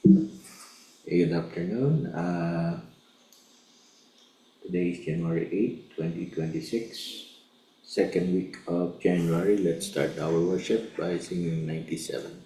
Good afternoon. Today is January 8, 2026, second week of January. Let's start our worship by singing 97.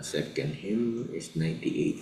Second hymn is 98.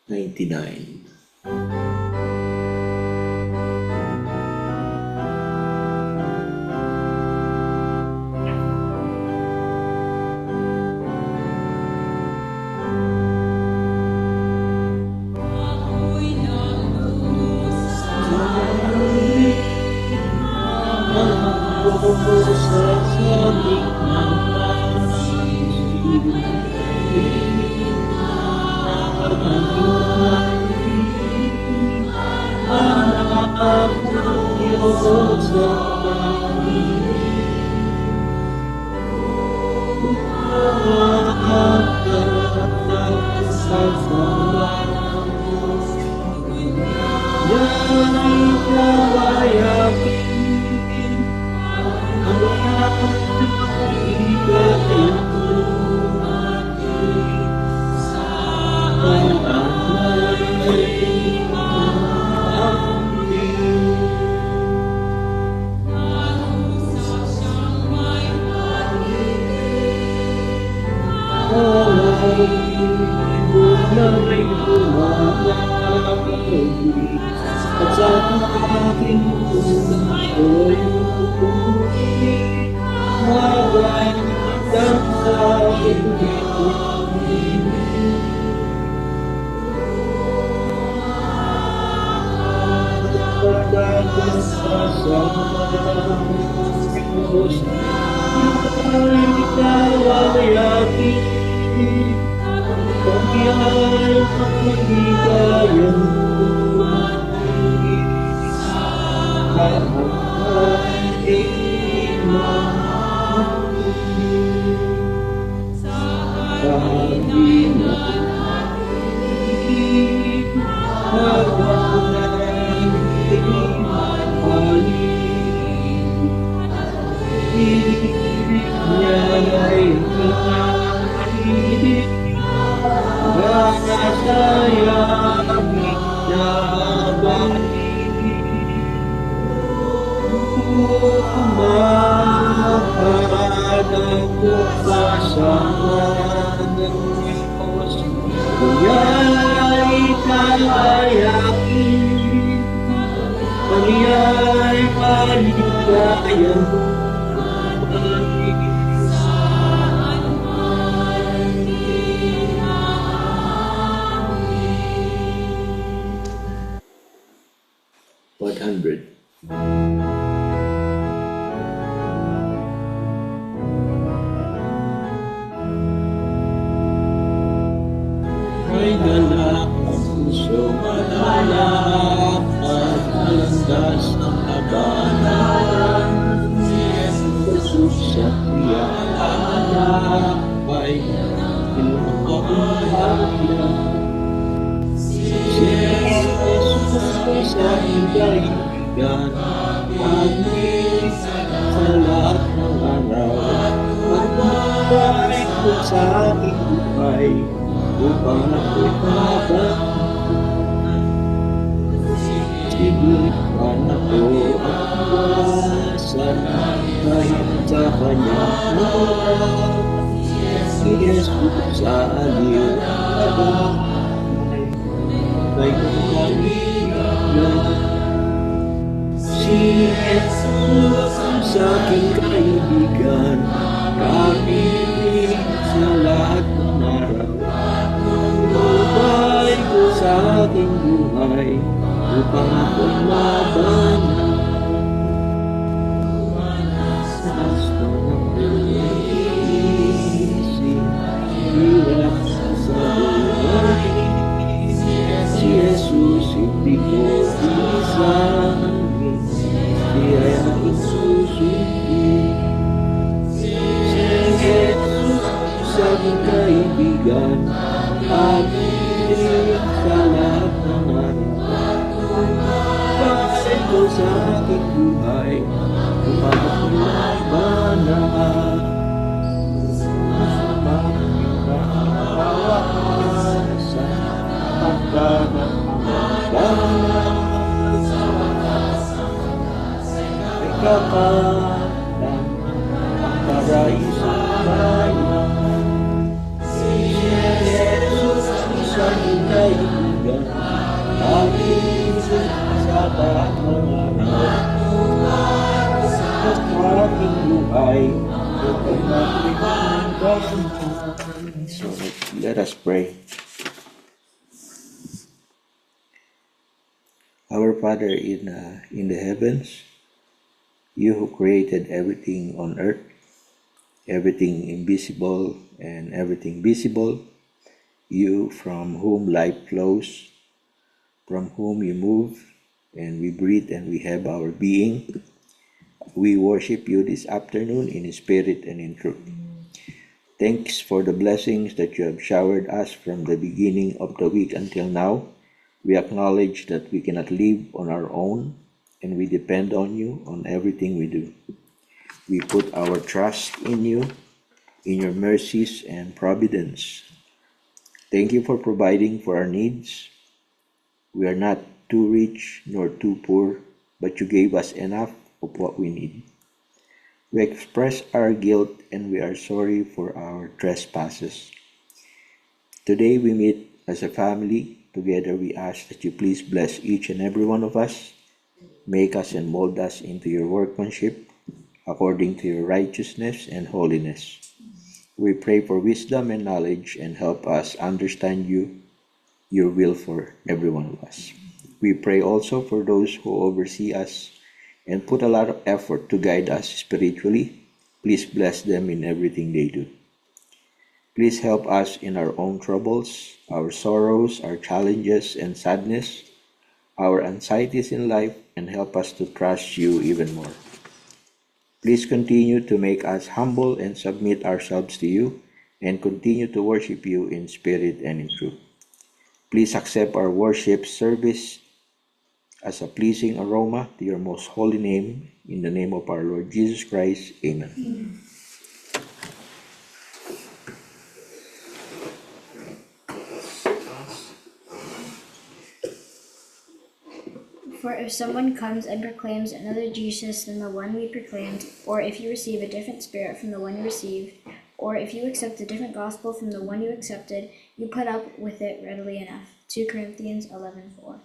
$99. 100. Ay galak ang puso malaya at landas ng labanan. Si Jesus sa tiyakalak ay pinapahaya. Si Jesus sa kaibigan amin sa lahat ng araw. Magbabalik ko sa aking buhay upang ako'y mabang. Sinulipan ako ang iwasan kahit sa kanyang oras. Si Jesus sa aliw na damay kay kaibigan. Si Jesus sa aking kaibigan, kapiling sa lahat ng araw. Buhay ko sa aking buhay upang ako'y mabanan. Basta ng pag-iisip, hirap sa buhay. Si Jesus hindi ko isangin, di ay aking susundin. Si Jesus sa aking kaibigan, aking sa lahat ng araw. Buhay ko sa aking buhay upang ako'y mabanan. Sumaking kahawakan sa pagkanan ng bayan. Ay kakatang ang paraiso bayan. Si Jesus sa aking kaibigan, aking sa lahat ng araw. Sa aking buhay upang ako'y mabanan. So let us pray. Our Father in the heavens, You who created everything on earth, everything invisible and everything visible, you from whom life flows, from whom you move, and we breathe and we have our being. We worship you this afternoon in spirit and in truth. Thanks for the blessings that you have showered us from the beginning of the week until now. We acknowledge that we cannot live on our own and we depend on you on everything we do. We put our trust in you, in your mercies and providence. Thank you for providing for our needs. We are not too rich nor too poor, but you gave us enough of what we need. We express our guilt and we are sorry for our trespasses. Today we meet as a family. Together we ask that you please bless each and every one of us. Make us and mold us into your workmanship according to your righteousness and holiness. We pray for wisdom and knowledge and help us understand your will for every one of us. We pray also for those who oversee us and put a lot of effort to guide us spiritually. Please bless them in everything they do. Please help us in our own troubles, our sorrows, our challenges and sadness, our anxieties in life, and help us to trust you even more. Please continue to make us humble and submit ourselves to you, and continue to worship you in spirit and in truth. Please accept our worship service as a pleasing aroma to your most holy name. In the name of our Lord Jesus Christ, amen. For if someone comes and proclaims another Jesus than the one we proclaimed, or if you receive a different spirit from the one you received, or if you accept a different gospel from the one you accepted, you put up with it readily enough. 2 Corinthians 11:4.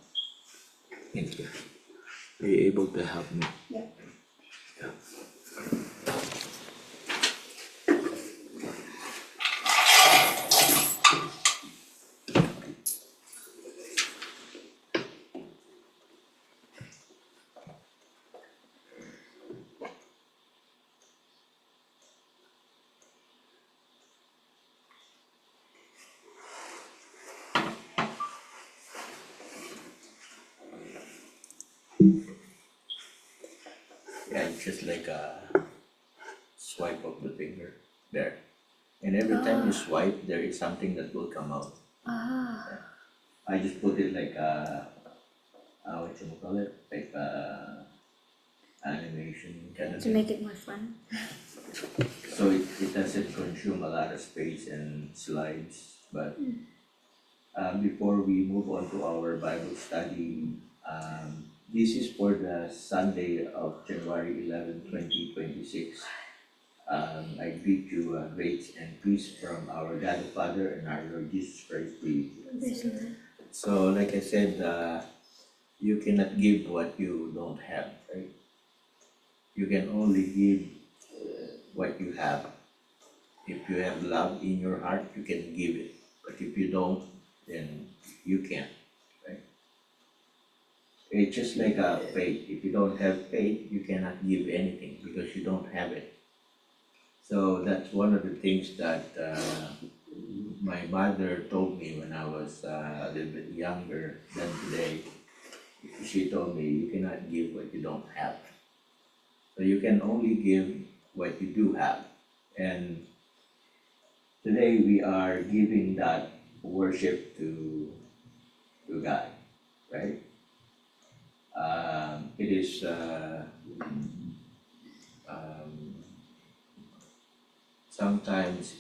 Thank you. Are you able to help me? Yeah. Yeah. Yeah, it's just like a swipe of the finger there. And every time you swipe, there is something that will come out. I just put it like what you call it? Like animation kind of To thing. make it more fun. So it doesn't consume a lot of space and slides. But before we move on to our Bible study, this is for the Sunday of January 11, 2026. I greet you grace and peace from our God the Father and our Lord Jesus Christ be with you. So like I said, you cannot give what you don't have, right? You can only give what you have. If you have love in your heart, you can give it. But if you don't, then you can't, right? It's just like a faith. If you don't have faith, you cannot give anything because you don't have it. So that's one of the things that my mother told me when I was a little bit younger than today. She told me, you cannot give what you don't have. So you can only give what you do have. And today we are giving that worship to God, right? It is um, sometimes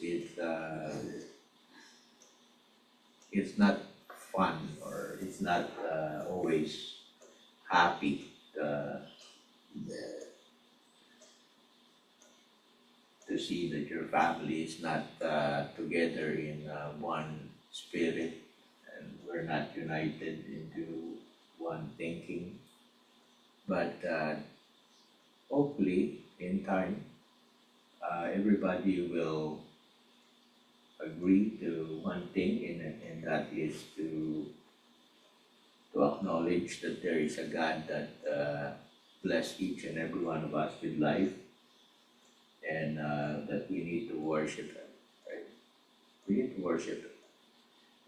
it's not fun or it's not always happy to see that your family is not together in one spirit and we're not united into one thinking. But hopefully, in time, everybody will agree to one thing, and that is to acknowledge that there is a God that bless each and every one of us with life, and that we need to worship Him, right? We need to worship Him.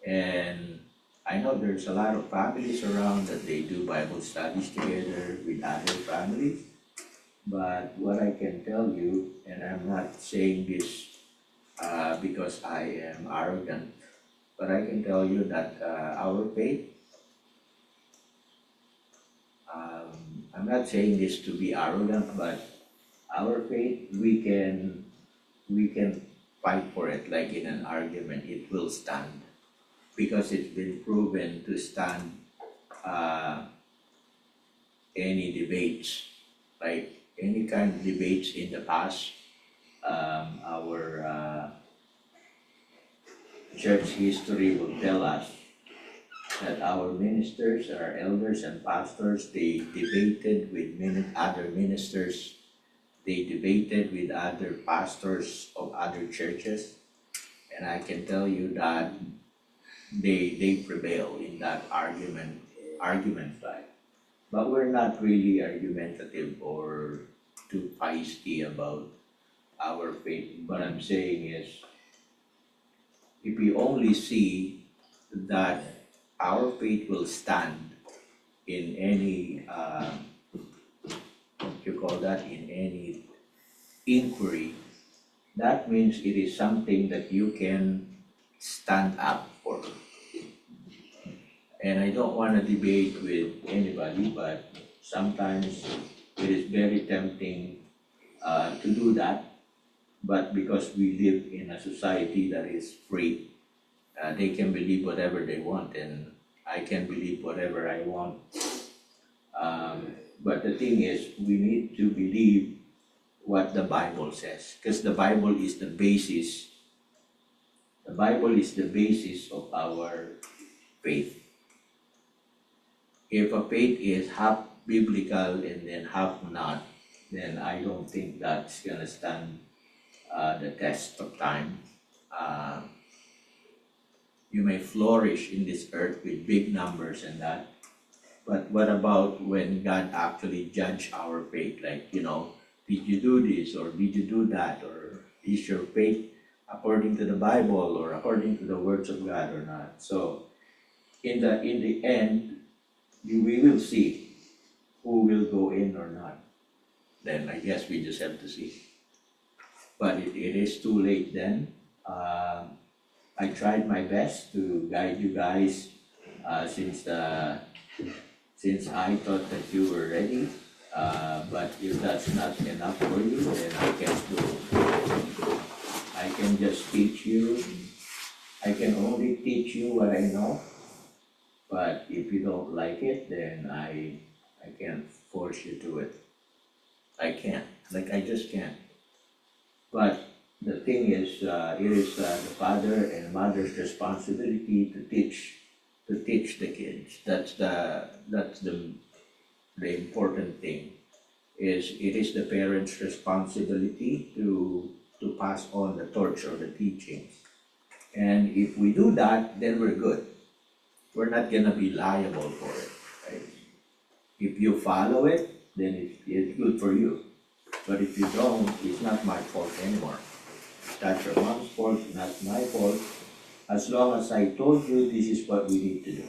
And I know there's a lot of families around that they do Bible studies together with other families. But what I can tell you, and I'm not saying this because I am arrogant, but I can tell you that our faith, I'm not saying this to be arrogant, but our faith, we can fight for it like in an argument. It will stand because it's been proven to stand any debates, like any kind of debates in the past. Our church history will tell us that our ministers, our elders and pastors, they debated with other ministers, they debated with other pastors of other churches, and I can tell you that they prevail in that argument fight. But we're not really argumentative or too feisty about our faith. What I'm saying is, if we only see that our faith will stand in any, what you call that, in any inquiry, that means it is something that you can stand up for. And I don't want to debate with anybody, but sometimes it is very tempting to do that. But because we live in a society that is free, they can believe whatever they want, and I can believe whatever I want. But the thing is, we need to believe what the Bible says, because the Bible is the basis. The Bible is the basis of our faith. If a faith is half biblical and then half not, then I don't think that's gonna stand the test of time. You may flourish in this earth with big numbers and that, but what about when God actually judge our faith? Like, did you do this or did you do that, or is your faith according to the Bible or according to the words of God or not? So in the end, we will see who will go in or not. Then I guess we just have to see. But it is too late then. I tried my best to guide you guys since I thought that you were ready. But if that's not enough for you, then I can just teach you. I can only teach you what I know. But if you don't like it, then I can't force you to it. I can't. Like, I just can't. But the thing is, it is the father and mother's responsibility to teach the kids. That's the important thing. It is the parents' responsibility to pass on the torch or the teachings. And if we do that, then we're good. We're not gonna be liable for it, right? If you follow it, then it's good for you. But if you don't, it's not my fault anymore. That's your mom's fault, not my fault. As long as I told you, this is what we need to do.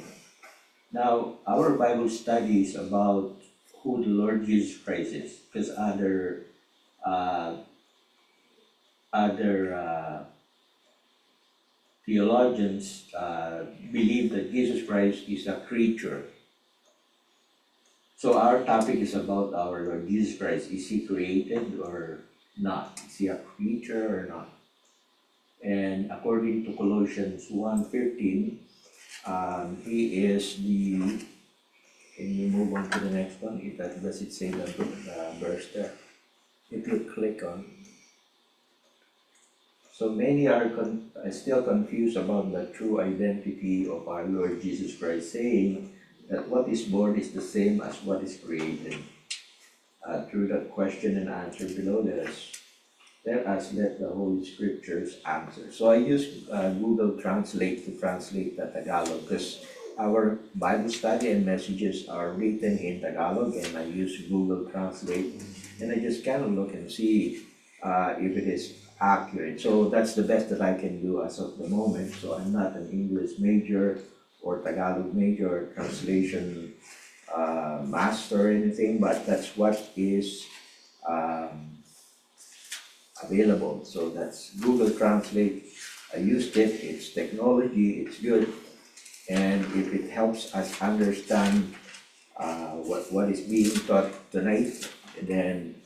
Now, our Bible study is about who the Lord Jesus Christ is, because other theologians believe that Jesus Christ is a creature. So our topic is about our Lord Jesus Christ. Is He created or not? Is He a creature or not? And according to Colossians 1:15, He is the... Can you move on to the next one? Does it say the verse there? If you click on... So many are still confused about the true identity of our Lord Jesus Christ, saying that what is born is the same as what is created. Through that question and answer below, let the Holy Scriptures answer. So I use Google Translate to translate the Tagalog, because our Bible study and messages are written in Tagalog, and I use Google Translate, and I just kind of look and see if it is accurate. So that's the best that I can do as of the moment. So I'm not an English major or Tagalog major or translation master or anything, but that's what is available. So that's Google Translate. I used it, it's technology, it's good. And if it helps us understand what is being taught tonight, then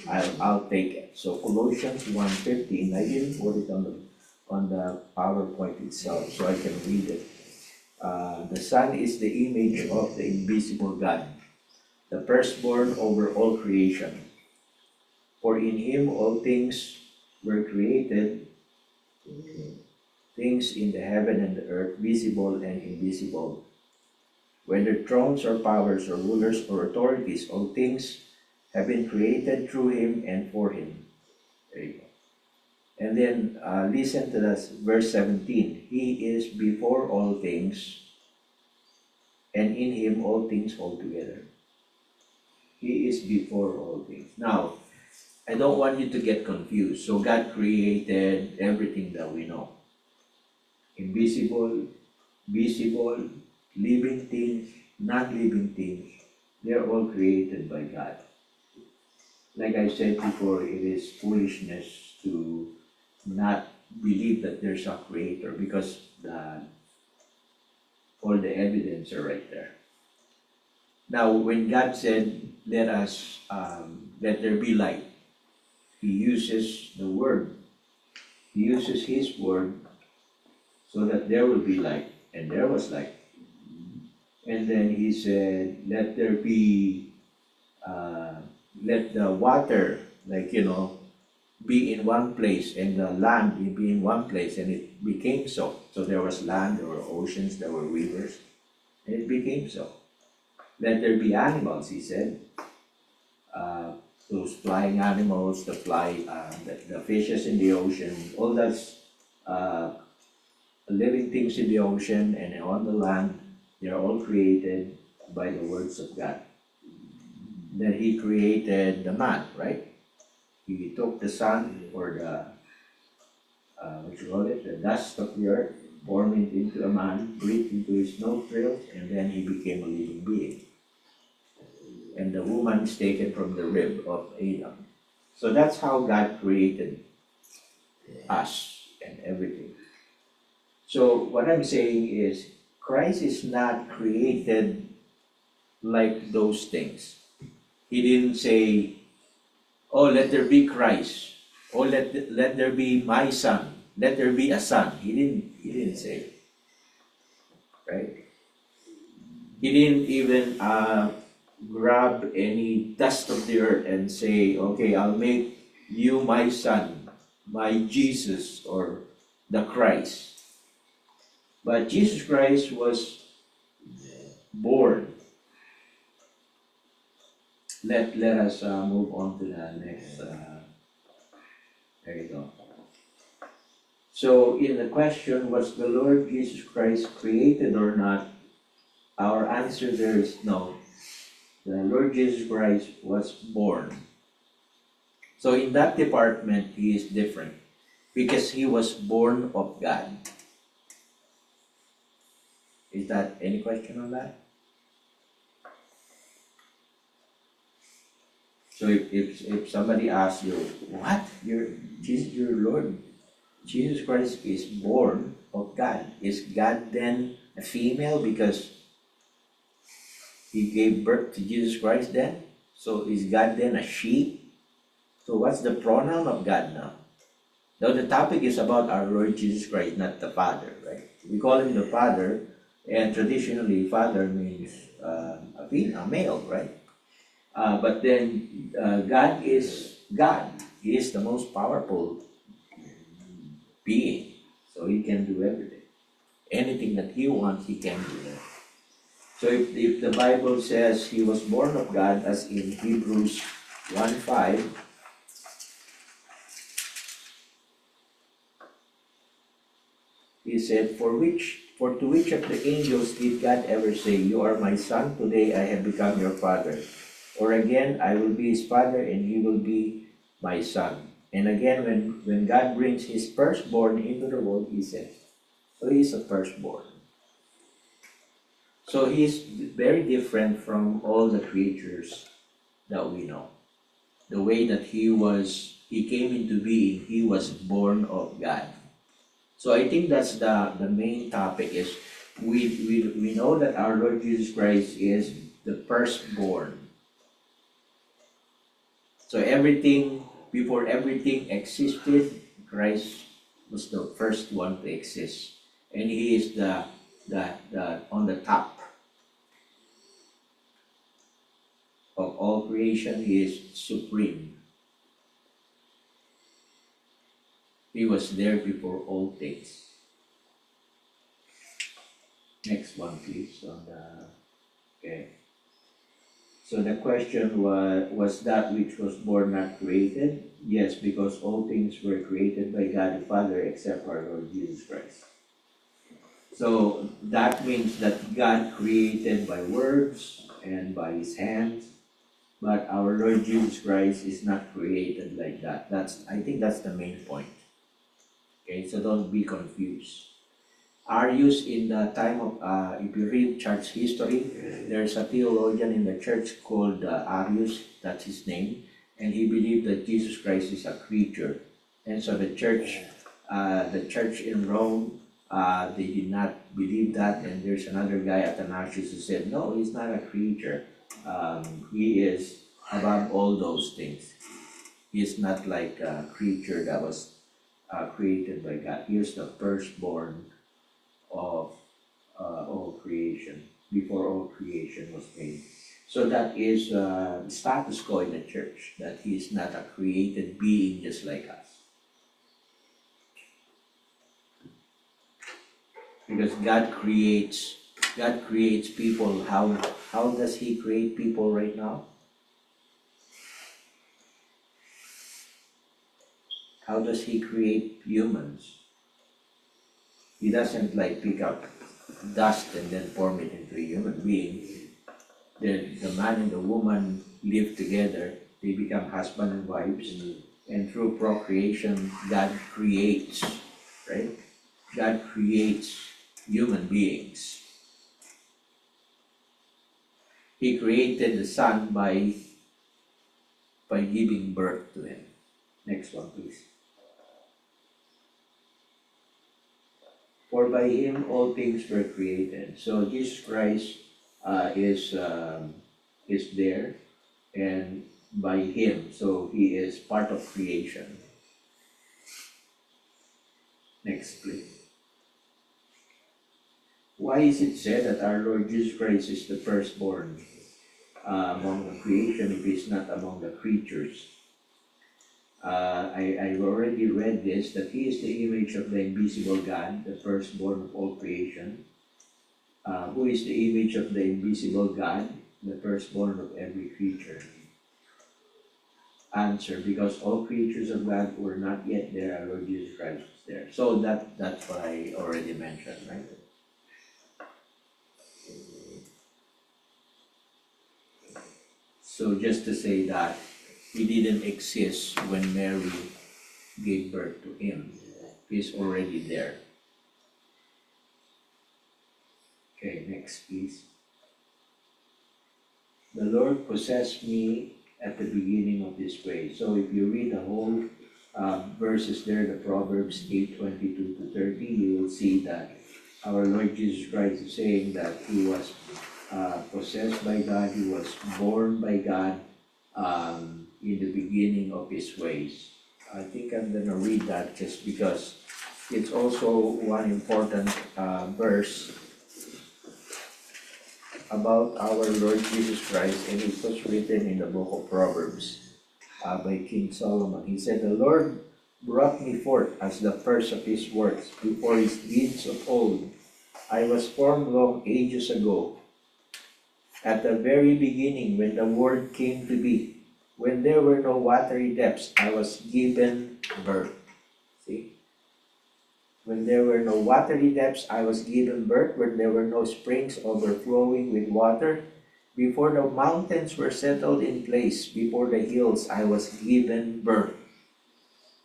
I'll take it. So Colossians 1:15, I didn't put it on the PowerPoint itself, so I can read it. The Son is the image of the invisible God, the firstborn over all creation. For in him all things were created, things in the heaven and the earth, visible and invisible. Whether thrones or powers or rulers or authorities, all things have been created through him and for him. There you go. And then listen to this, verse 17. He is before all things, and in him all things hold together. He is before all things. Now, I don't want you to get confused. So God created everything that we know. Invisible, visible, living things, non-living things, they're all created by God. Like I said before, it is foolishness to not believe that there's a creator because all the evidence are right there. Now, when God said, let there be light, he uses the word. He uses his word so that there will be light, and there was light. And then he said, let there be, let the water, be in one place, and the land be in one place, and it became so. So there was land, there were oceans, there were rivers, and it became so. Let there be animals, he said. Those flying animals, the fishes in the ocean, all those living things in the ocean and on the land, they are all created by the words of God. Then he created the man, right? He took the sun or the dust of the earth, formed it into a man, breathed into his nostrils, and then he became a living being. And the woman is taken from the rib of Adam. So that's how God created us and everything. So what I'm saying is, Christ is not created like those things. He didn't say, oh, let there be Christ. Oh, let there be my son. Let there be a son. He didn't say, right? He didn't even grab any dust of the earth and say, okay, I'll make you my son, my Jesus, or the Christ. But Jesus Christ was born. Let us move on to the next. There you go. So in the question, was the Lord Jesus Christ created or not? Our answer there is no. The Lord Jesus Christ was born. So in that department, he is different because he was born of God. Is that any question on that? So if somebody asks you, what? Your Lord Jesus Christ is born of God. Is God then a female because he gave birth to Jesus Christ then? So is God then a she? So what's the pronoun of God now? Now the topic is about our Lord Jesus Christ, not the Father, right? We call him the Father, and traditionally Father means a male, right? But then God is God. He is the most powerful being. So he can do everything. Anything that he wants, he can do that. So if the Bible says he was born of God, as in Hebrews 1:5, he said, for which For to which of the angels did God ever say, "You are my son, today I have become your father"? Or again, "I will be his father and he will be my son"? And again, when God brings his firstborn into the world, he says, so he is a firstborn. So he is very different from all the creatures that we know. The way that he came into being, he was born of God. So I think that's the main topic is we know that our Lord Jesus Christ is the firstborn. So before everything existed, Christ was the first one to exist. And he is the on the top of all creation. He is supreme. He was there before all things. Next one, please. Okay. So the question was that which was born not created? Yes, because all things were created by God the Father except our Lord Jesus Christ. So that means that God created by words and by his hands, but our Lord Jesus Christ is not created like that. I think that's the main point. Okay, so don't be confused. Arius, in the time of, if you read church history, there's a theologian in the church called Arius, that's his name, and he believed that Jesus Christ is a creature. And so the church in Rome, they did not believe that, and there's another guy, Athanasius, who said, no, he's not a creature. He is above all those things. He is not like a creature that was created by God. He is the firstborn of all creation, before all creation was made. So that is status quo in the church, that he is not a created being just like us. Because God creates people. How does he create people right now? How does he create humans? He doesn't like pick up dust and then form it into a human being. The man and the woman live together, they become husband and wives, and through procreation, God creates, right? God creates human beings. He created the Son by giving birth to him. Next one, please. For by him all things were created. So Jesus Christ is there, and by him, so he is part of creation. Next, please. Why is it said that our Lord Jesus Christ is the firstborn among the creation if he's not among the creatures? I've already read this, that he is the image of the invisible God, the firstborn of all creation. Who is the image of the invisible God? The firstborn of every creature. Answer, because all creatures of God were not yet there, our Lord Jesus Christ was there. So that's what I already mentioned, right? So just to say that he didn't exist when Mary gave birth to him. He's already there. Okay, next please. The Lord possessed me at the beginning of this way. So if you read the whole verses there, the Proverbs 8:22 to 30, you will see that our Lord Jesus Christ is saying that he was possessed by God, he was born by God in the beginning of his ways. I think I'm going to read that just because it's also one important verse about our Lord Jesus Christ, and it was written in the book of Proverbs by King Solomon. He said, "The Lord brought me forth as the first of his works, before his deeds of old. I was formed long ages ago, at the very beginning when the word came to be. When there were no watery depths, I was given birth." See? When there were no watery depths, I was given birth. When there were no springs overflowing with water, before the mountains were settled in place, before the hills, I was given birth.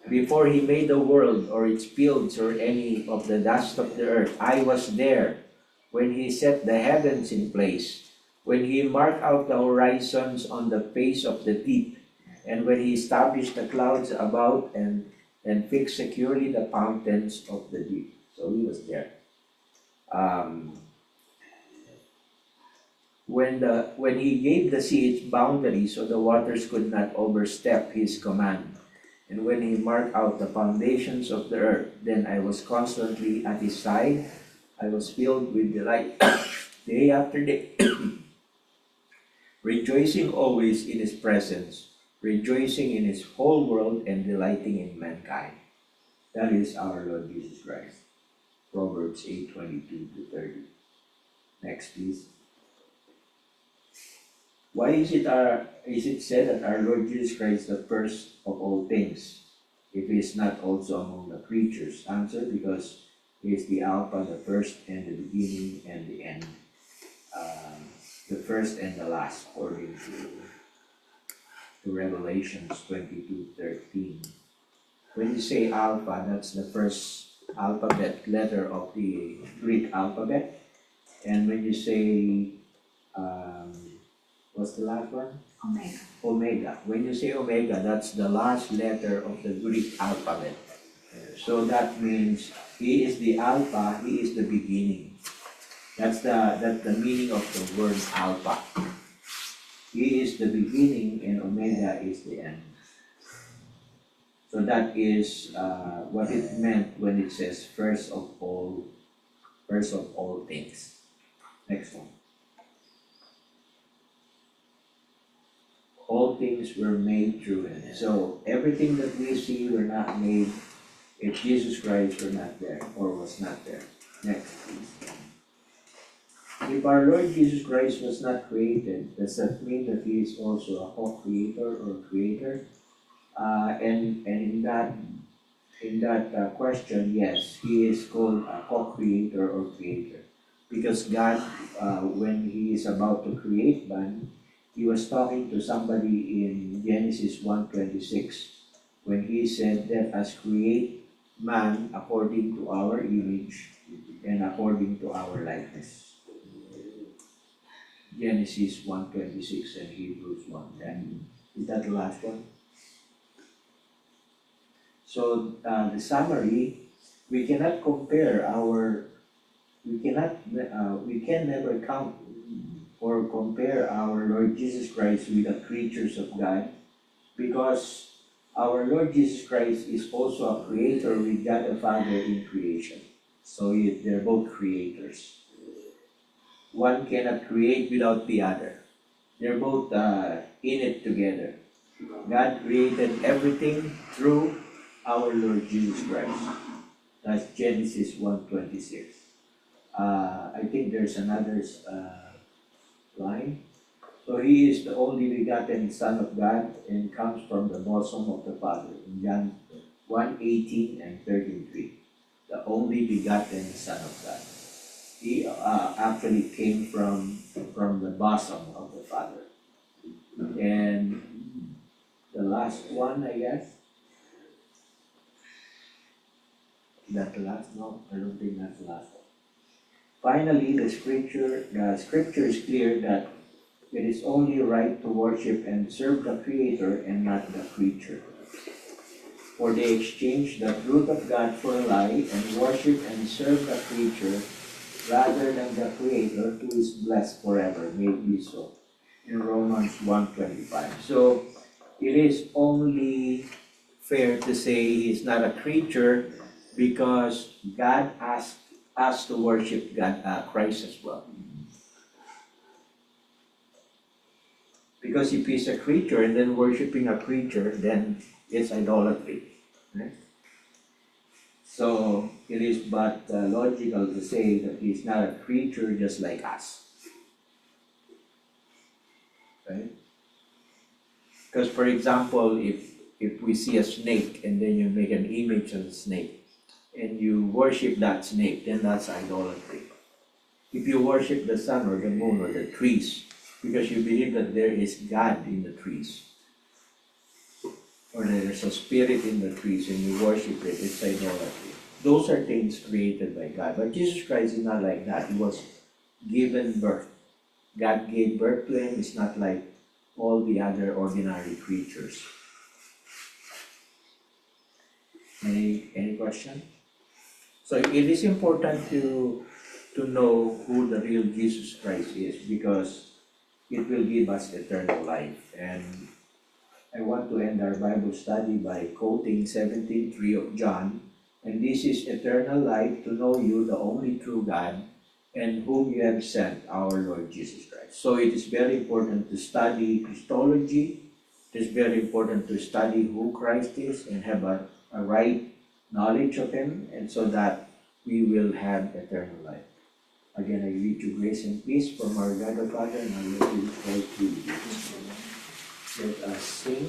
Before he made the world or its fields or any of the dust of the earth, I was there. When he set the heavens in place, when he marked out the horizons on the face of the deep, and when he established the clouds above and fixed securely the fountains of the deep. So he was there. When he gave the sea its boundary so the waters could not overstep his command, and when he marked out the foundations of the earth, then I was constantly at his side. I was filled with delight day after day, rejoicing always in his presence, rejoicing in his whole world and delighting in mankind. That is our Lord Jesus Christ. Proverbs 8:22-30. Next, please. Why is it said that our Lord Jesus Christ is the first of all things, if he is not also among the creatures? Answer: because he is the Alpha, the first and the beginning and the end, the first and the last, according to Revelations 22:13. When you say Alpha, that's the first alphabet letter of the Greek alphabet, and when you say what's the last one? Omega. Omega. When you say Omega, that's the last letter of the Greek alphabet. So that means he is the Alpha, he is the beginning. That's the meaning of the word Alpha. He is the beginning and Omega is the end. So that is what it meant when it says first of all things. Next one. All things were made through him. So everything that we see were not made if Jesus Christ were not there or was not there. Next, please. If our Lord Jesus Christ was not created, does that mean that he is also a co-creator or creator? And in that question, yes, he is called a co-creator or creator, because God, when he is about to create man, he was talking to somebody in Genesis 1:26 when he said, "Let us create man according to our image and according to our likeness." Genesis 1:26 and Hebrews 1:10. Is that the last one? So the summary, we can never count or compare our Lord Jesus Christ with the creatures of God, because our Lord Jesus Christ is also a creator with God the Father in creation. So they're both creators. One cannot create without the other. They're both in it together. God created everything through our Lord Jesus Christ. That's Genesis 1:26. I think there's another line. So he is the only begotten Son of God and comes from the bosom of the Father. In John 1:18 and 13:3. The only begotten Son of God. He actually came from the bosom of the Father. And the last one, I guess. Is that the last? No, I don't think that's the last one. Finally, the scripture is clear that it is only right to worship and serve the Creator and not the creature. For they exchanged the truth of God for a lie and worship and serve the creature rather than the Creator, who is blessed forever. May it be so. In Romans 1:25. So it is only fair to say he is not a creature, because God asked us to worship Christ as well. Because if he's a creature and then worshiping a creature, then it's idolatry. Right? So it is but logical to say that he's not a creature just like us. Right? Because for example, if we see a snake and then you make an image of the snake, and you worship that snake, then that's idolatry. If you worship the sun or the moon or the trees, because you believe that there is God in the trees, or there's a spirit in the trees and you worship it, it's idolatry. Those are things created by God. But Jesus Christ is not like that. He was given birth. God gave birth to him. It's not like all the other ordinary creatures. Any question? So it is important to know who the real Jesus Christ is, because it will give us eternal life. And I want to end our Bible study by quoting 17:3 of John. And this is eternal life, to know you, the only true God, and whom you have sent, our Lord Jesus Christ. So it is very important to study Christology. It is very important to study who Christ is and have a right knowledge of him, and so that we will have eternal life. Again, I read you grace and peace from our God the Father and our Lord Jesus Christ. Let us sing.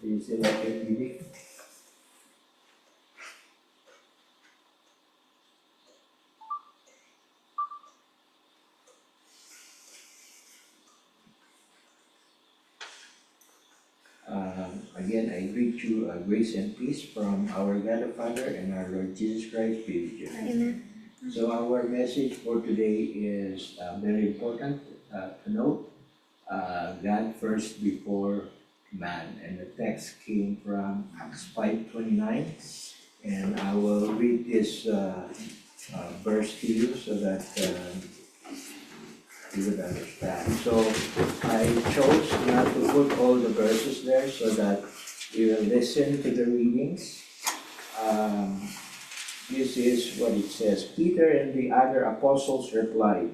Is it okay, Billy? Again, I greet you grace and peace from our God the Father and our Lord Jesus Christ be with you. Amen. So our message for today is very important to note. God first before man, and the text came from Acts 5:29, and I will read this verse to you so that you would understand. So I chose not to put all the verses there so that you will listen to the readings. This is what it says. Peter and the other apostles replied,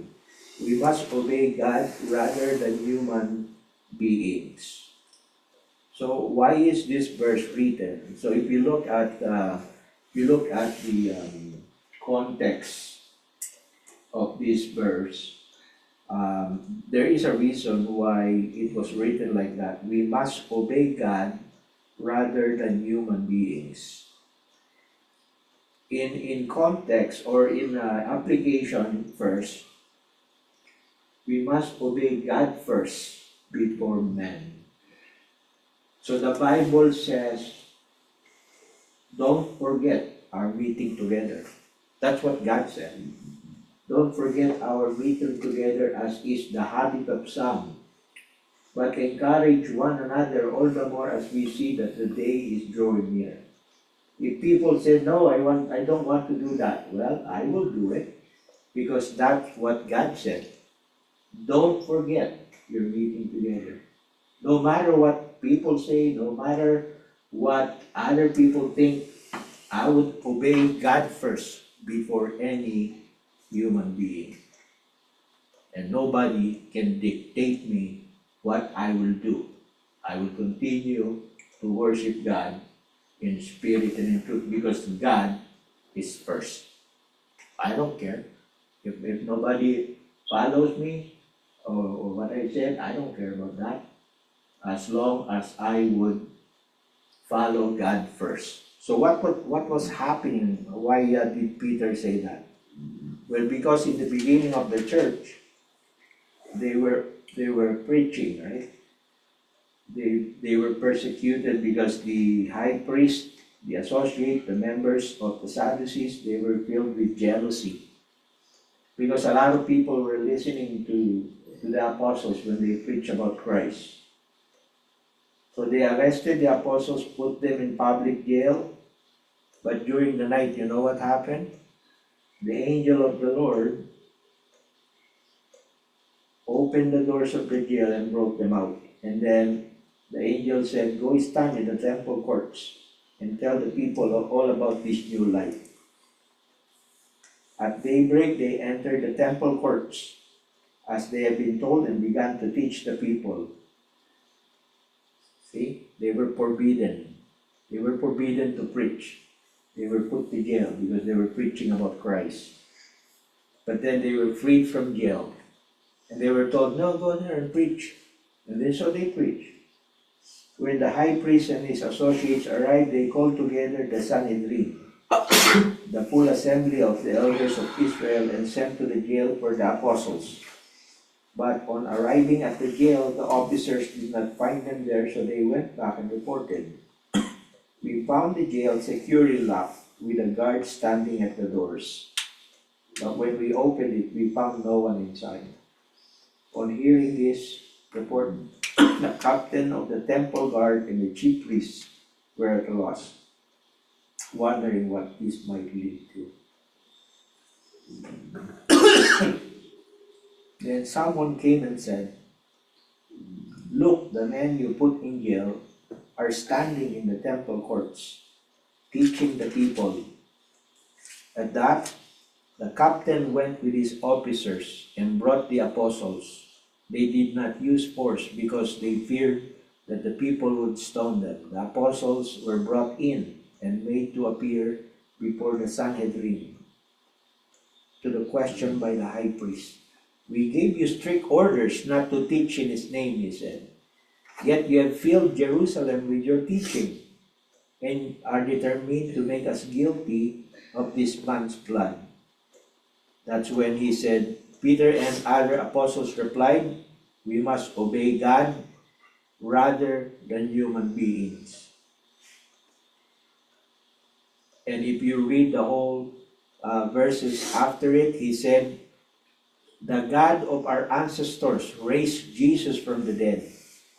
"We must obey God rather than human beings." So why is this verse written? So if you look at the context of this verse, there is a reason why it was written like that. We must obey God rather than human beings. In context or in application first, We must obey God first before man. So the Bible says, don't forget our meeting together. That's what God said. Don't forget our meeting together as is the habit of some, but encourage one another all the more as we see that the day is drawing near. If people say, no, I don't want to do that, well, I will do it because that's what God said. Don't forget your meeting together. No matter what people say, no matter what other people think, I would obey God first before any human being. And nobody can dictate me what I will do. I will continue to worship God in spirit and in truth because God is first. I don't care. If nobody follows me or what I said, I don't care about that. As long as I would follow God first. So what was happening? Why did Peter say that? Well, because in the beginning of the church, they were preaching, right? They were persecuted because the high priest, the associate, the members of the Sadducees, they were filled with jealousy. Because a lot of people were listening to the apostles when they preach about Christ. So they arrested the apostles, put them in public jail. But during the night, you know what happened? The angel of the Lord opened the doors of the jail and brought them out. And then the angel said, go stand in the temple courts and tell the people all about this new life. At daybreak, they entered the temple courts as they had been told and began to teach the people. See, they were forbidden. They were forbidden to preach. They were put to jail because they were preaching about Christ. But then they were freed from jail. And they were told, no, go there and preach. And then so they preached. When the high priest and his associates arrived, they called together the Sanhedrin, the full assembly of the elders of Israel, and sent to the jail for the apostles. But on arriving at the jail, the officers did not find them there, so they went back and reported, we found the jail securely locked, with a guard standing at the doors. But when we opened it, we found no one inside. On hearing this report, the captain of the temple guard and the chief priests were at a loss, wondering what this might lead to. Then someone came and said, look, the men you put in jail are standing in the temple courts, teaching the people. At that, the captain went with his officers and brought the apostles. They did not use force because they feared that the people would stone them. The apostles were brought in and made to appear before the Sanhedrin. To the question by the high priest, we gave you strict orders not to teach in his name, he said. Yet you have filled Jerusalem with your teaching and are determined to make us guilty of this man's blood. That's when he said, Peter and other apostles replied, we must obey God rather than human beings. And if you read the whole verses after it, he said, the God of our ancestors raised Jesus from the dead,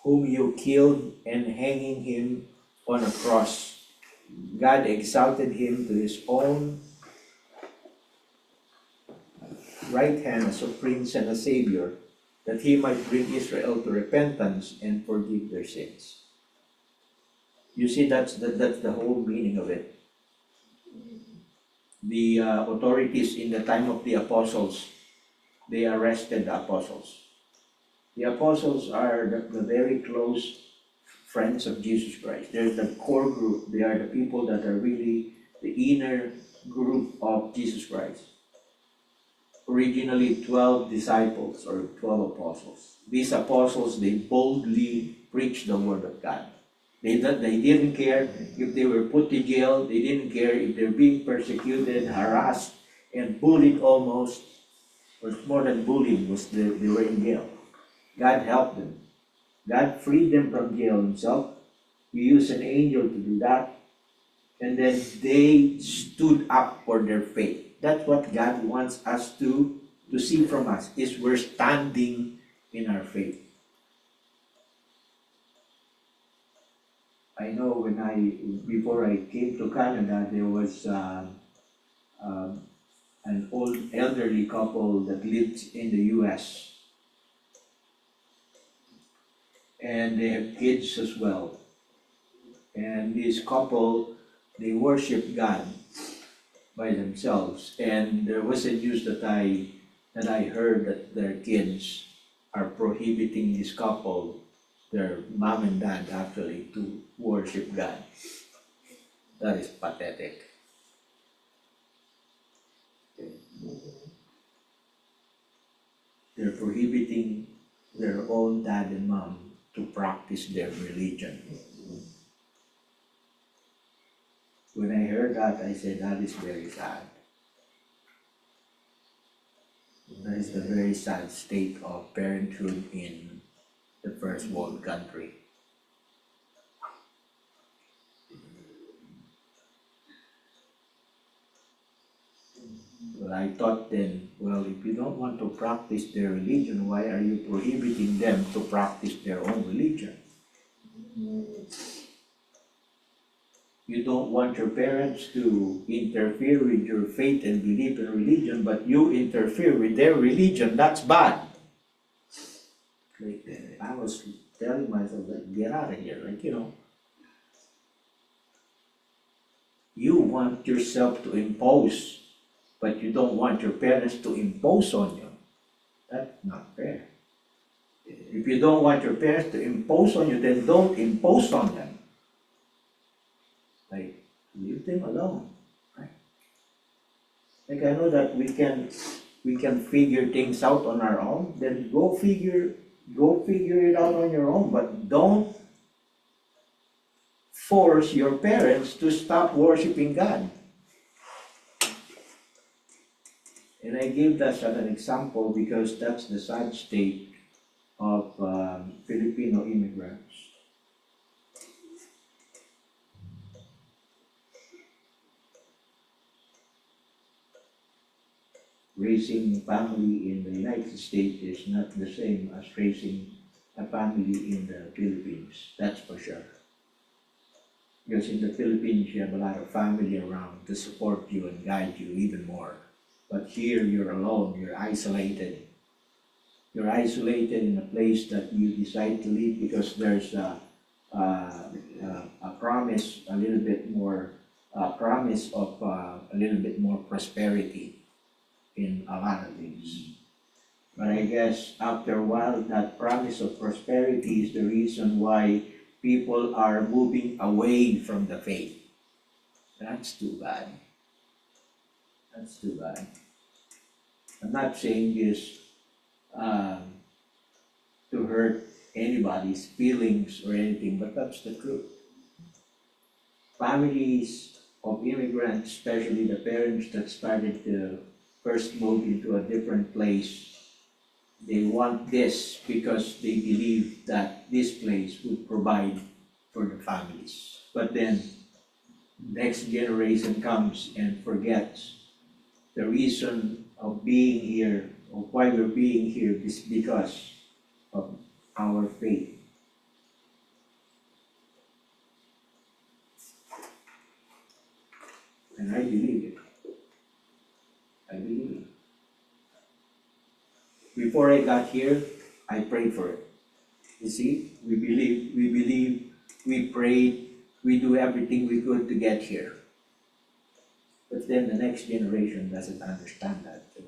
whom you killed and hanging him on a cross. God exalted him to his own right hand as a prince and a savior, that he might bring Israel to repentance and forgive their sins. You see, that's the whole meaning of it. The authorities in the time of the apostles, they arrested the apostles. The apostles are the very close friends of Jesus Christ. They're the core group. They are the people that are really the inner group of Jesus Christ. Originally 12 disciples or 12 apostles. These apostles, they boldly preached the word of God. They didn't care if they were put to jail. They didn't care if they're being persecuted, harassed, and bullied almost. was more than bullying, was they were in jail. God helped them. God freed them from jail himself. He used an angel to do that. And then they stood up for their faith. That's what God wants us to see from us, is we're standing in our faith. I know before I came to Canada, there was an old elderly couple that lived in the US. And they have kids as well. And this couple, they worship God by themselves. And there was a news that I heard that their kids are prohibiting this couple, their mom and dad actually, to worship God. That is pathetic. They're prohibiting their own dad and mom to practice their religion. When I heard that, I said, that is very sad. That is the very sad state of parenthood in the first world country. Well, I thought then, well, if you don't want to practice their religion, why are you prohibiting them to practice their own religion? You don't want your parents to interfere with your faith and belief in religion, but you interfere with their religion. That's bad. Like, I was telling myself, like, get out of here. Like, you want yourself to impose, but you don't want your parents to impose on you. That's not fair. If you don't want your parents to impose on you, then don't impose on them. Like, leave them alone, right? Like, I know that we can figure things out on our own. Then go figure it out on your own. But don't force your parents to stop worshiping God. And I gave that as an example because that's the sad state of Filipino immigrants. Raising a family in the United States is not the same as raising a family in the Philippines, that's for sure. Because in the Philippines, you have a lot of family around to support you and guide you even more. But here, you're alone, you're isolated. You're isolated in a place that you decide to leave because there's a promise, a little bit more, promise of a little bit more prosperity in a lot of things. But I guess after a while, that promise of prosperity is the reason why people are moving away from the faith. That's too bad. That's too bad. I'm not saying this to hurt anybody's feelings or anything, but that's the truth. Families of immigrants, especially the parents that started to first move into a different place, they want this because they believe that this place would provide for the families. But then next generation comes and forgets the reason of being here, or why we're being here, is because of our faith. And I believe it. I believe it. Before I got here, I prayed for it. You see, we believe, we prayed, we do everything we could to get here. But then the next generation doesn't understand that too.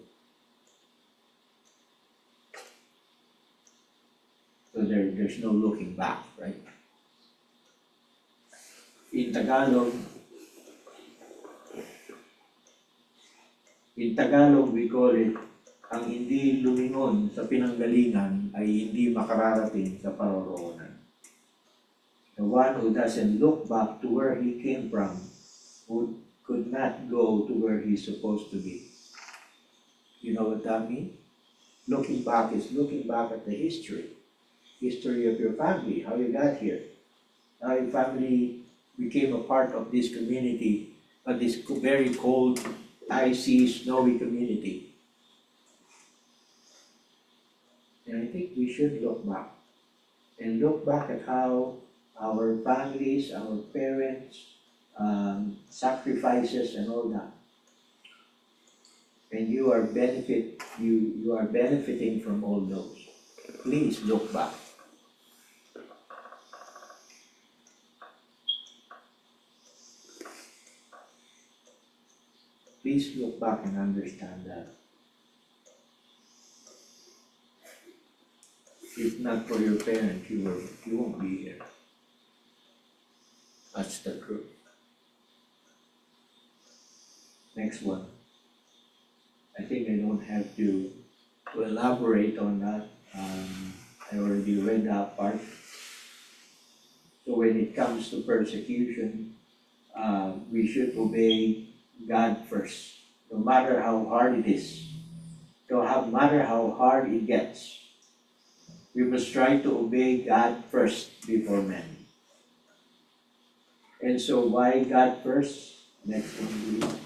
So there's no looking back, right? In Tagalog, we call it, ang hindi lumingon sa pinanggalingan ay hindi makararating sa paroroonan. The one who doesn't look back to where he came from could not go to where he's supposed to be. You know what that means? Looking back is looking back at the history of your family, how you got here, how your family became a part of this community, this very cold, icy, snowy community. And I think we should look back and look back at how our families, our parents, sacrifices and all that. And you are benefiting from all those. Please look back. Please look back and understand that. If not for your parents, you won't be here. That's the truth. Next one. I think I don't have to elaborate on that. I already read that part. So when it comes to persecution, we should obey God first, no matter how hard it is, no matter how hard it gets. We must try to obey God first before men. And so why God first? Next one,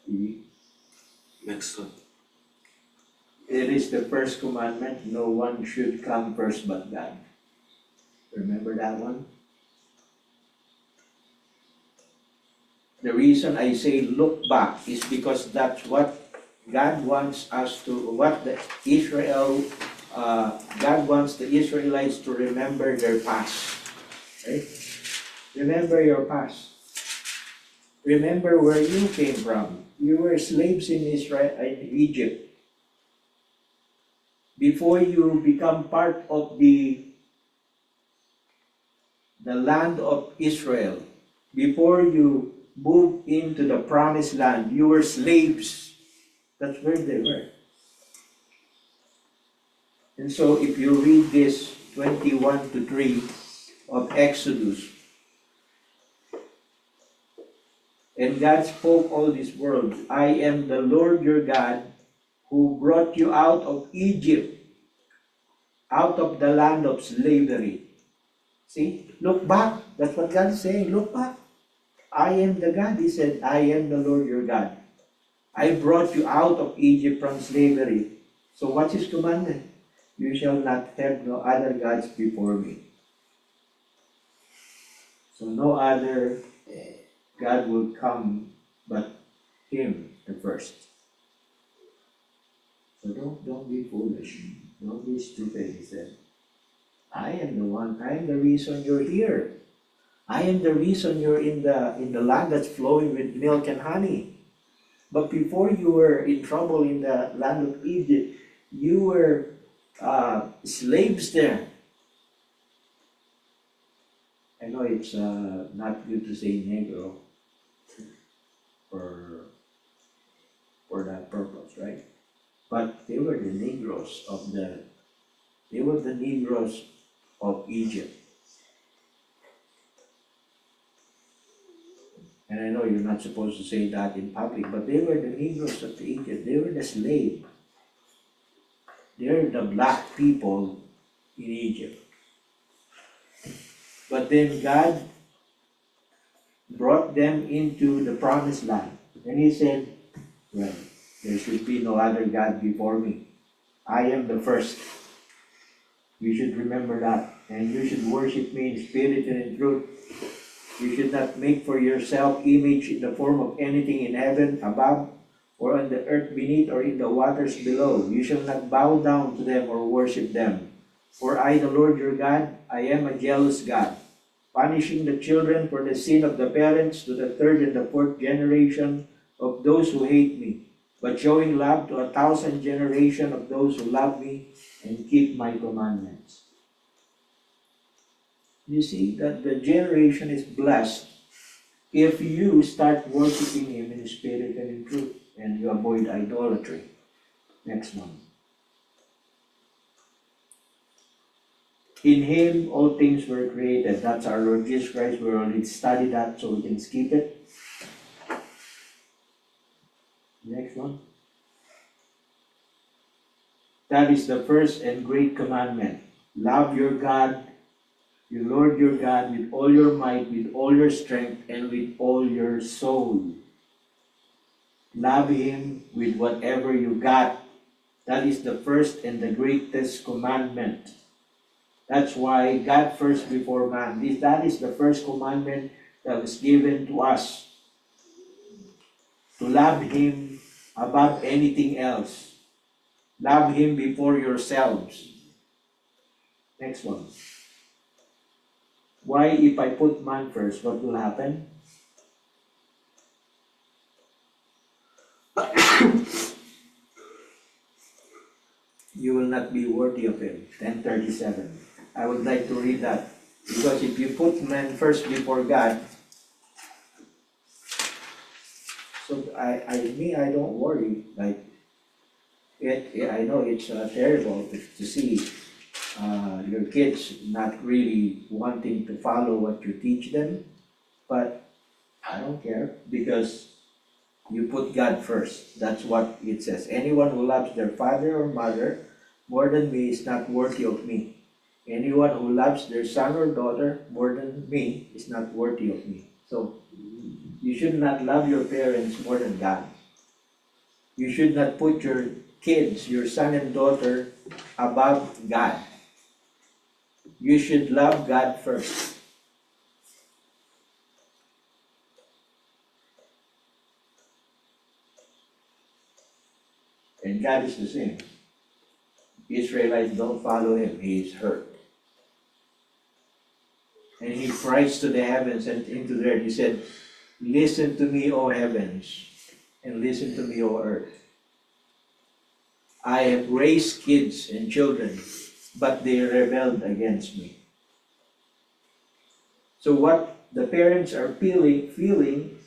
please. Next one. It is the first commandment, no one should come first but God. Remember that one? The reason I say look back is because that's what God wants us to, God wants the Israelites to remember their past. Right? Remember your past. Remember where you came from. You were slaves in Egypt. Before you become part of the land of Israel, before you move into the promised land, you were slaves. That's where they were. And so if you read this 21-3 of Exodus, and God spoke all these words, I am the Lord your God who brought you out of Egypt, out of the land of slavery. See, look back. That's what God is saying. Look back. I am the God. He said, I am the Lord your God. I brought you out of Egypt from slavery. So what's his commandment? You shall not have no other gods before me. So no other God will come but him the first. So don't be foolish. Don't be stupid, he said. I am the one, I am the reason you're here. I am the reason you're in the land that's flowing with milk and honey. But before you were in trouble in the land of Egypt, you were slaves there. I know it's not good to say Negro for that purpose, right? But they were the Negroes of Egypt. And I know you're not supposed to say that in public, but they were the Negroes of Egypt. They were the slave. They're the black people in Egypt. But then God brought them into the promised land. And he said, well, there should be no other God before me. I am the first. You should remember that. And you should worship me in spirit and in truth. You should not make for yourself image in the form of anything in heaven above, or on the earth beneath, or in the waters below. You shall not bow down to them or worship them. For I, the Lord your God, I am a jealous God, punishing the children for the sin of the parents to the third and the fourth generation of those who hate me, but showing love to 1,000 generations of those who love me and keep my commandments. You see that the generation is blessed if you start worshiping him in spirit and in truth, and you avoid idolatry. Next one. In him all things were created. That's our Lord Jesus Christ. We already studied that, so we can skip it. Next one. That is the first and great commandment. Love your God, your Lord your God, with all your might, with all your strength, and with all your soul. Love Him with whatever you got. That is the first and the greatest commandment. That's why God first before man. That is the first commandment that was given to us. To love Him above anything else. Love Him before yourselves. Next one. Why, if I put man first, what will happen? You will not be worthy of Him. 10:37. I would like to read that. Because if you put man first before God, so I don't worry. Like, I know it's terrible to see your kids not really wanting to follow what you teach them, but I don't care because you put God first. That's what it says. Anyone who loves their father or mother more than me is not worthy of me. Anyone who loves their son or daughter more than me is not worthy of me. So you should not love your parents more than God. You should not put your kids, your son and daughter, above God. You should love God first. And God is the same. Israelites don't follow Him. He is hurt. And He cries to the heavens and into the earth. He said, listen to me, O heavens, and listen to me, O earth. I have raised kids and children, but they rebelled against me. So what the parents are feeling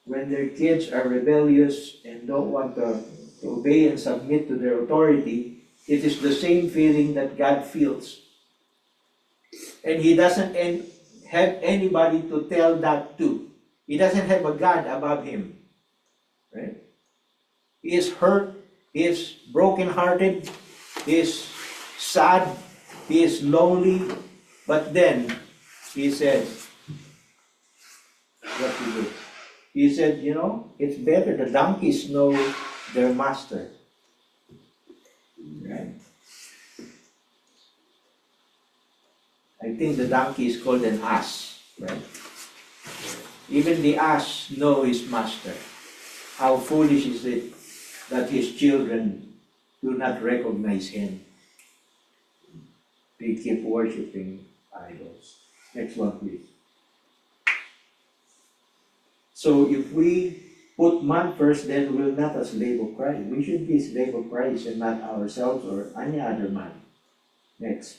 when their kids are rebellious and don't want to obey and submit to their authority, it is the same feeling that God feels. And He doesn't have anybody to tell that to. He doesn't have a God above Him. Right? He is hurt, He is brokenhearted, He is sad, He is lonely, but then He says, what He did? He said, it's better the donkeys know their master. Right? I think the donkey is called an ass, right? Even the ass knows his master. How foolish is it that his children do not recognize him? They keep worshiping idols. Next one, please. So if we put man first, then we're not a slave of Christ. We should be a slave of Christ and not ourselves or any other man. Next.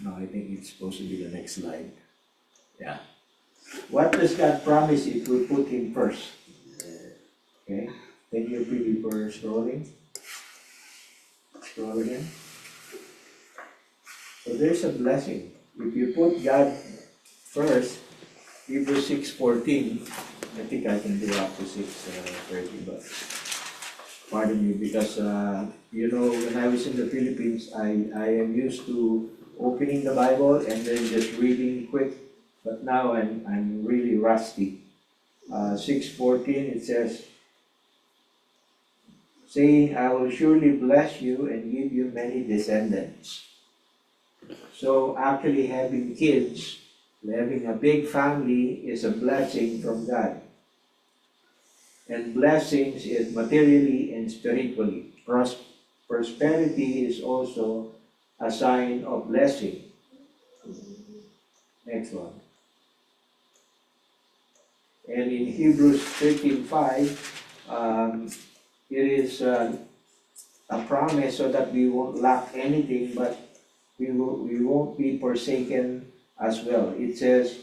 No, I think it's supposed to be the next slide. Yeah. What does God promise if we put Him first? Okay. Thank you, Phoebe, for scrolling. Scroll again. So there's a blessing. If you put God first, Hebrews 6:14, I think I can do up to 6:30, but pardon me, because when I was in the Philippines, I am used to opening the Bible and then just reading quick, but now I'm really rusty. 6:14 it says, saying, I will surely bless you and give you many descendants. So actually having kids, having a big family is a blessing from God. And blessings is materially and spiritually. Prosperity is also a sign of blessing. Next one. And in Hebrews 13:5, it is a promise so that we won't lack anything, but we won't be forsaken as well. It says,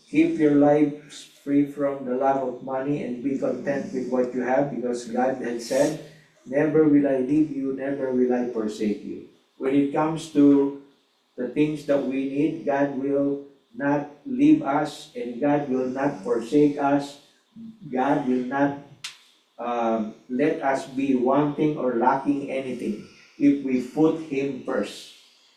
keep your lives free from the love of money and be content with what you have, because God had said, never will I leave you, never will I forsake you. When it comes to the things that we need, God will not leave us, and God will not forsake us. God will not let us be wanting or lacking anything if we put Him first.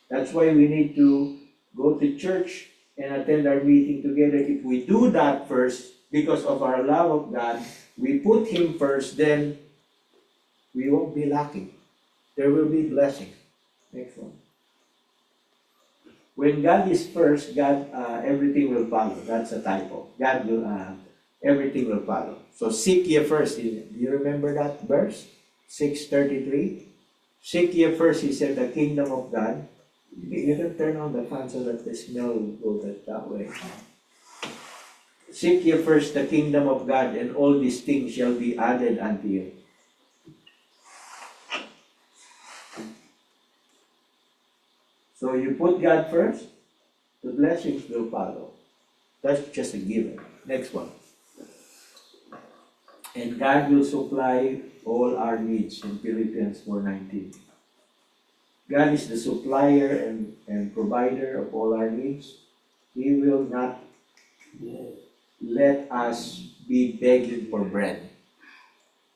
That's why we need to go to church and attend our meeting together. If we do that first, because of our love of God, we put Him first, then we won't be lacking. There will be blessing. Next one. When God is first, God, everything will follow. That's a typo. God will, everything will follow. So seek ye first. Do you remember that verse? 6:33. Seek ye first, He said, the kingdom of God. You can turn on the fan so that the smell will go that way. Seek ye first the kingdom of God, and all these things shall be added unto you. So you put God first, the blessings will follow. That's just a given. Next one. And God will supply all our needs in Philippians 4:19. God is the supplier and provider of all our needs. He will not let us be begging for bread.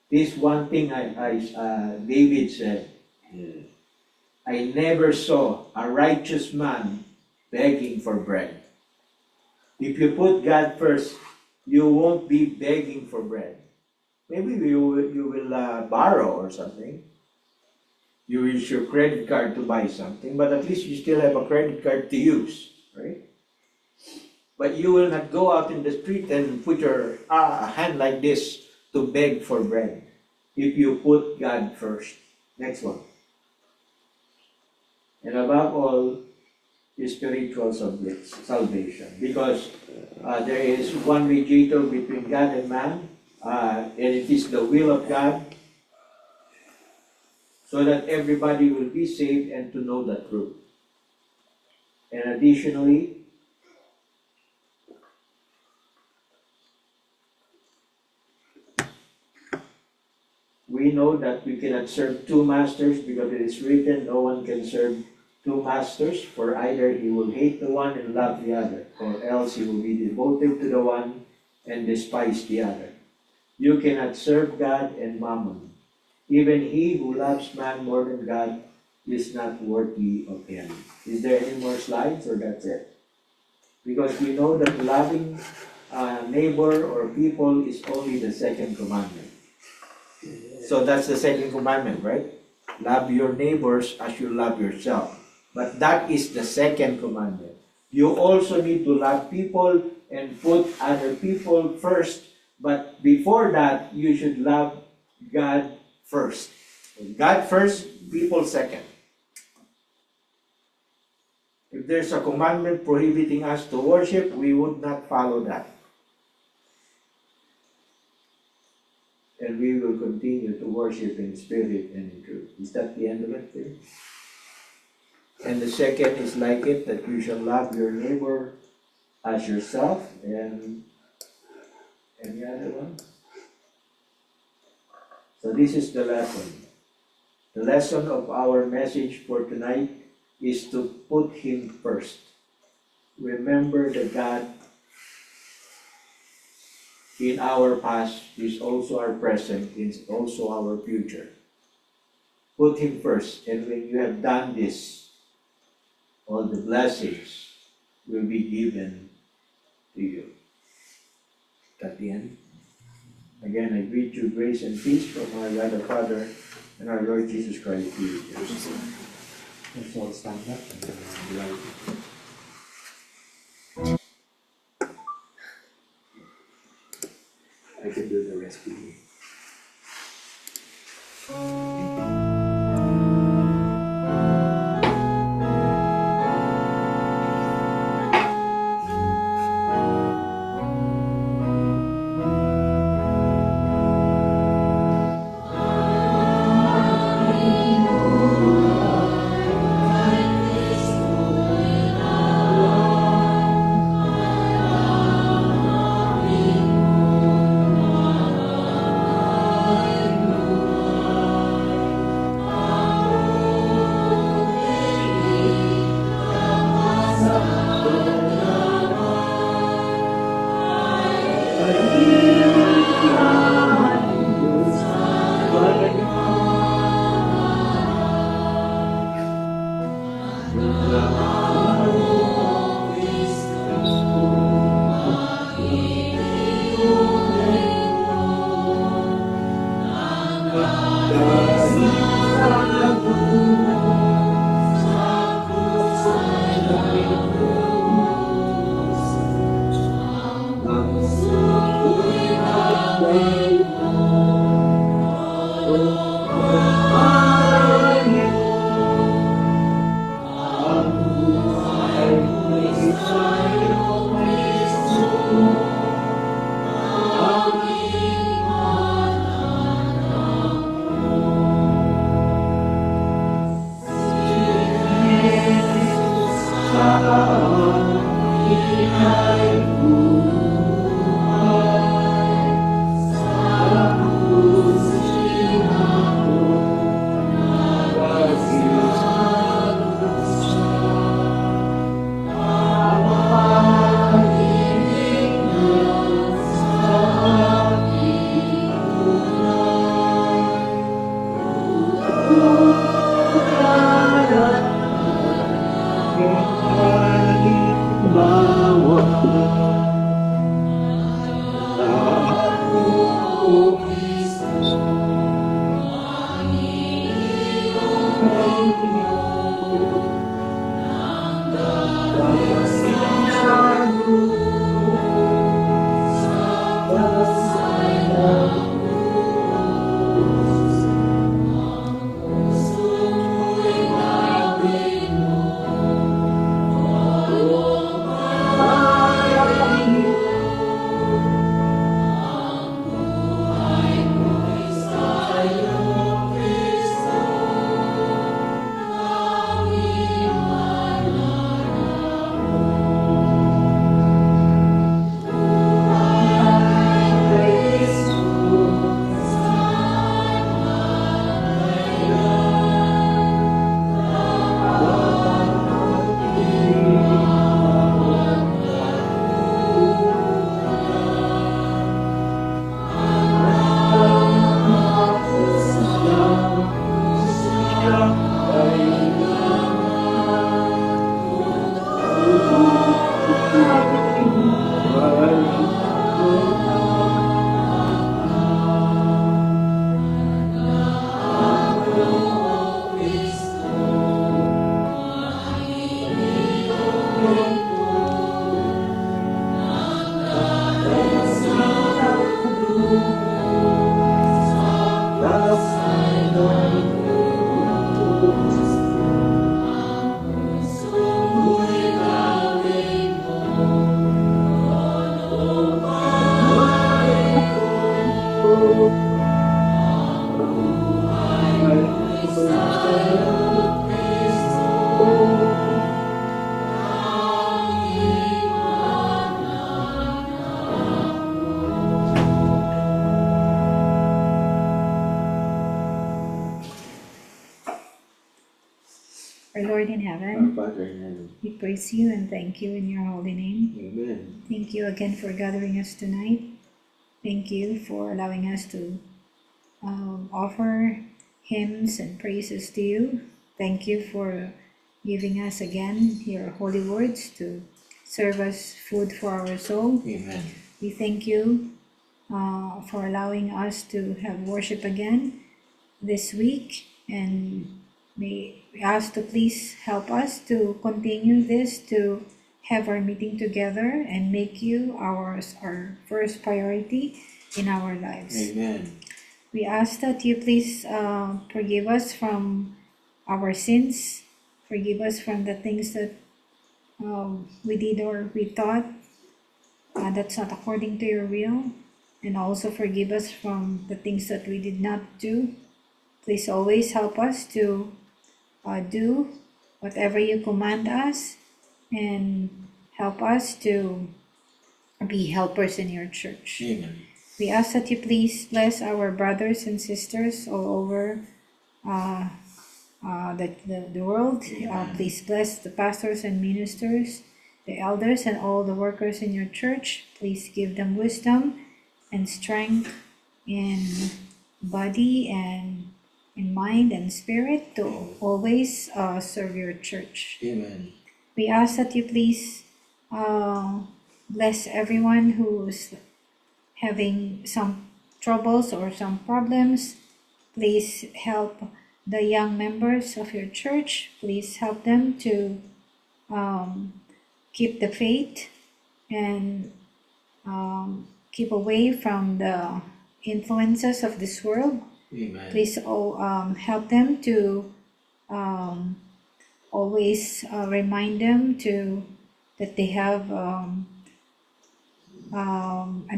This one thing David said, I never saw a righteous man begging for bread. If you put God first, you won't be begging for bread. Maybe you will borrow or something. You use your credit card to buy something, but at least you still have a credit card to use, right? But you will not go out in the street and put your hand like this to beg for bread if you put God first. Next one. And above all, is spiritual salvation. Because there is one mediator between God and man, and it is the will of God, so that everybody will be saved and to know the truth. And additionally, we know that we cannot serve two masters, because it is written, no one can serve two masters, for either he will hate the one and love the other, or else he will be devoted to the one and despise the other. You cannot serve God and mammon. Even he who loves man more than God is not worthy of him. Is there any more slides, or that's it? Because we know that loving neighbor or people is only the second commandment. So that's the second commandment, right? Love your neighbors as you love yourself. But that is the second commandment. You also need to love people and put other people first. But before that, you should love God first. God first, people second. If there's a commandment prohibiting us to worship, we would not follow that. And we will continue to worship in spirit and in truth. Is that the end of it there? And the second is like it, that you shall love your neighbor as yourself. And any other one? So this is the lesson. The lesson of our message for tonight is to put Him first. Remember that God in our past is also our present, is also our future. Put Him first, and when you have done this, all the blessings will be given to you. At the end, again, I greet you grace and peace from our God the Father and our Lord Jesus Christ. Let's all stand up and I can do the rest with you. Lord in Our heaven, Father in heaven. we praise you and thank you in your holy name. Amen. Thank you again for gathering us tonight. Thank you for allowing us to offer hymns and praises to you. Thank you for giving us again your holy words to serve as food for our soul. Amen. We thank you for allowing us to have worship again this week, and we ask to please help us to continue this, to have our meeting together and make you our first priority in our lives. Amen. We ask that you please forgive us from our sins, forgive us from the things that we did or we thought that's not according to your will, and also forgive us from the things that we did not do. Please always help us to do whatever you command us, and help us to be helpers in your church. Amen. We ask that you please bless our brothers and sisters all over the world. Please bless the pastors and ministers, the elders, and all the workers in your church. Please give them wisdom and strength in body and in mind and spirit to always serve your church. Amen. We ask that you please bless everyone who's having some troubles or some problems. Please help the young members of your church. Please help them to keep the faith and keep away from the influences of this world. Amen. Please help them to always remind them that they have an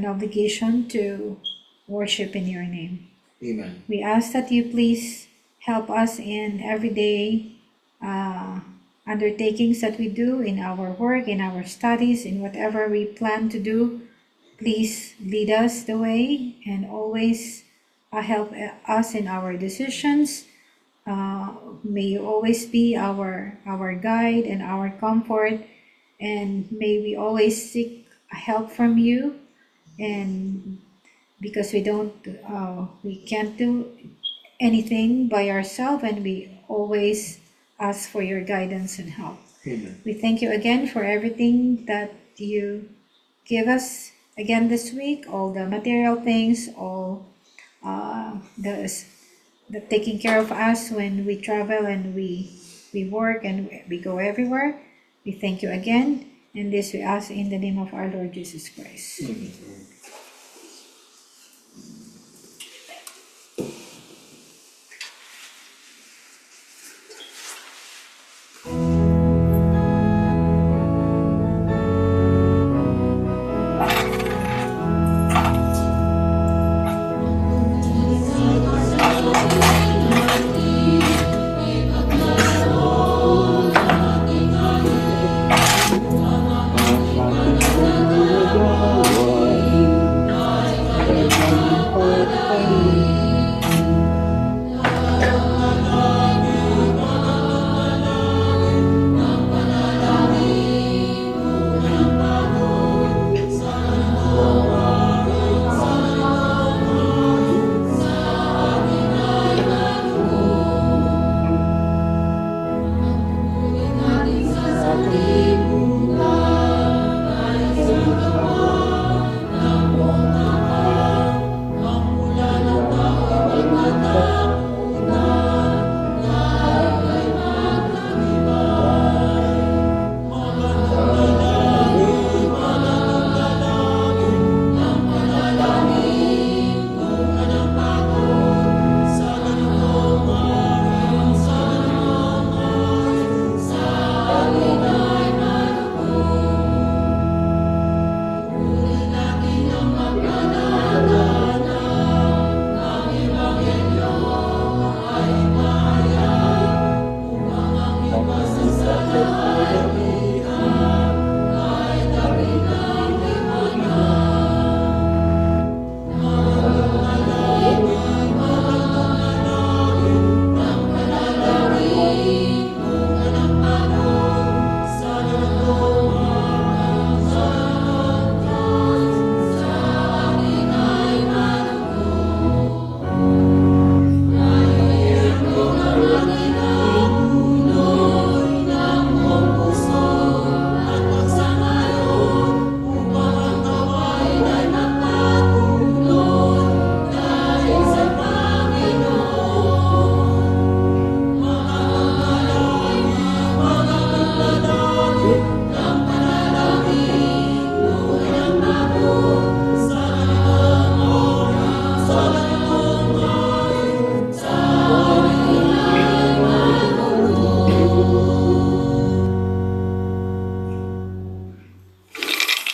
obligation to worship in your name. Amen. We ask that you please help us in everyday undertakings that we do, in our work, in our studies, in whatever we plan to do. Please lead us the way and always help us in our decisions. May you always be our guide and our comfort, and may we always seek help from you, and because we can't do anything by ourselves, and we always ask for your guidance and help. Amen. We thank you again for everything that you give us again this week, all the material things, all the taking care of us when we travel and we work and we go everywhere. We thank you again, and this we ask in the name of our Lord Jesus Christ. Amen.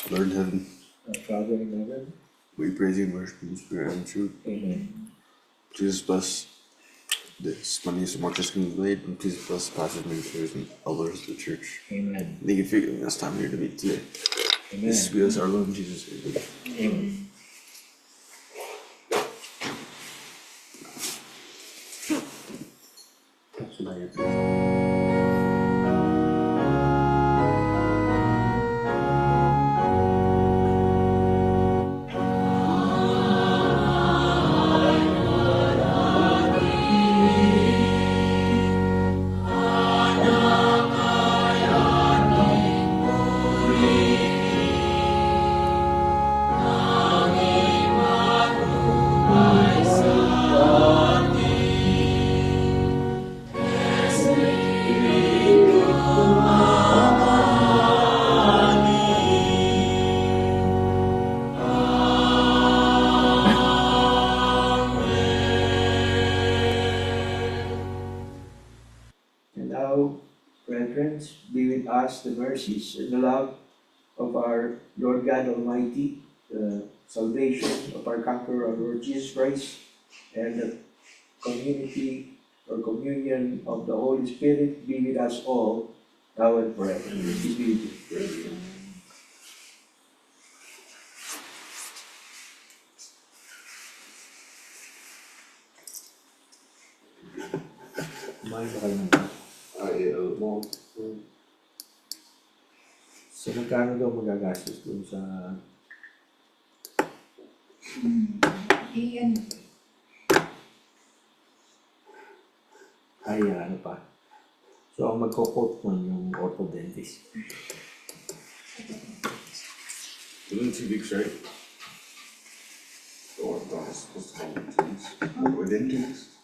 Lord in heaven, Our Father in heaven. we praise you and worship you in spirit and truth. Amen. Jesus bless this money so much as can be laid, and please bless the pastors, ministers, and elders of the church. Amen. Thank you for giving us time here to meet today. Amen. This be us, our Lord and Jesus. Amen. That's what I have. And now, brethren, be with us the mercies and the love of our Lord God Almighty, the salvation of our conqueror, our Lord Jesus Christ, and the community or communion of the Holy Spirit be with us all, now and forever. Peace be with you. Kumain ba kayo ng Ay, mo. So, magkano daw magagastos dun sa Iyan. ay, ano pa? So, ang magko-quote nun yung orthodontist. Within 2 weeks, right? Or supposed to come in 2 weeks. Within 2 weeks.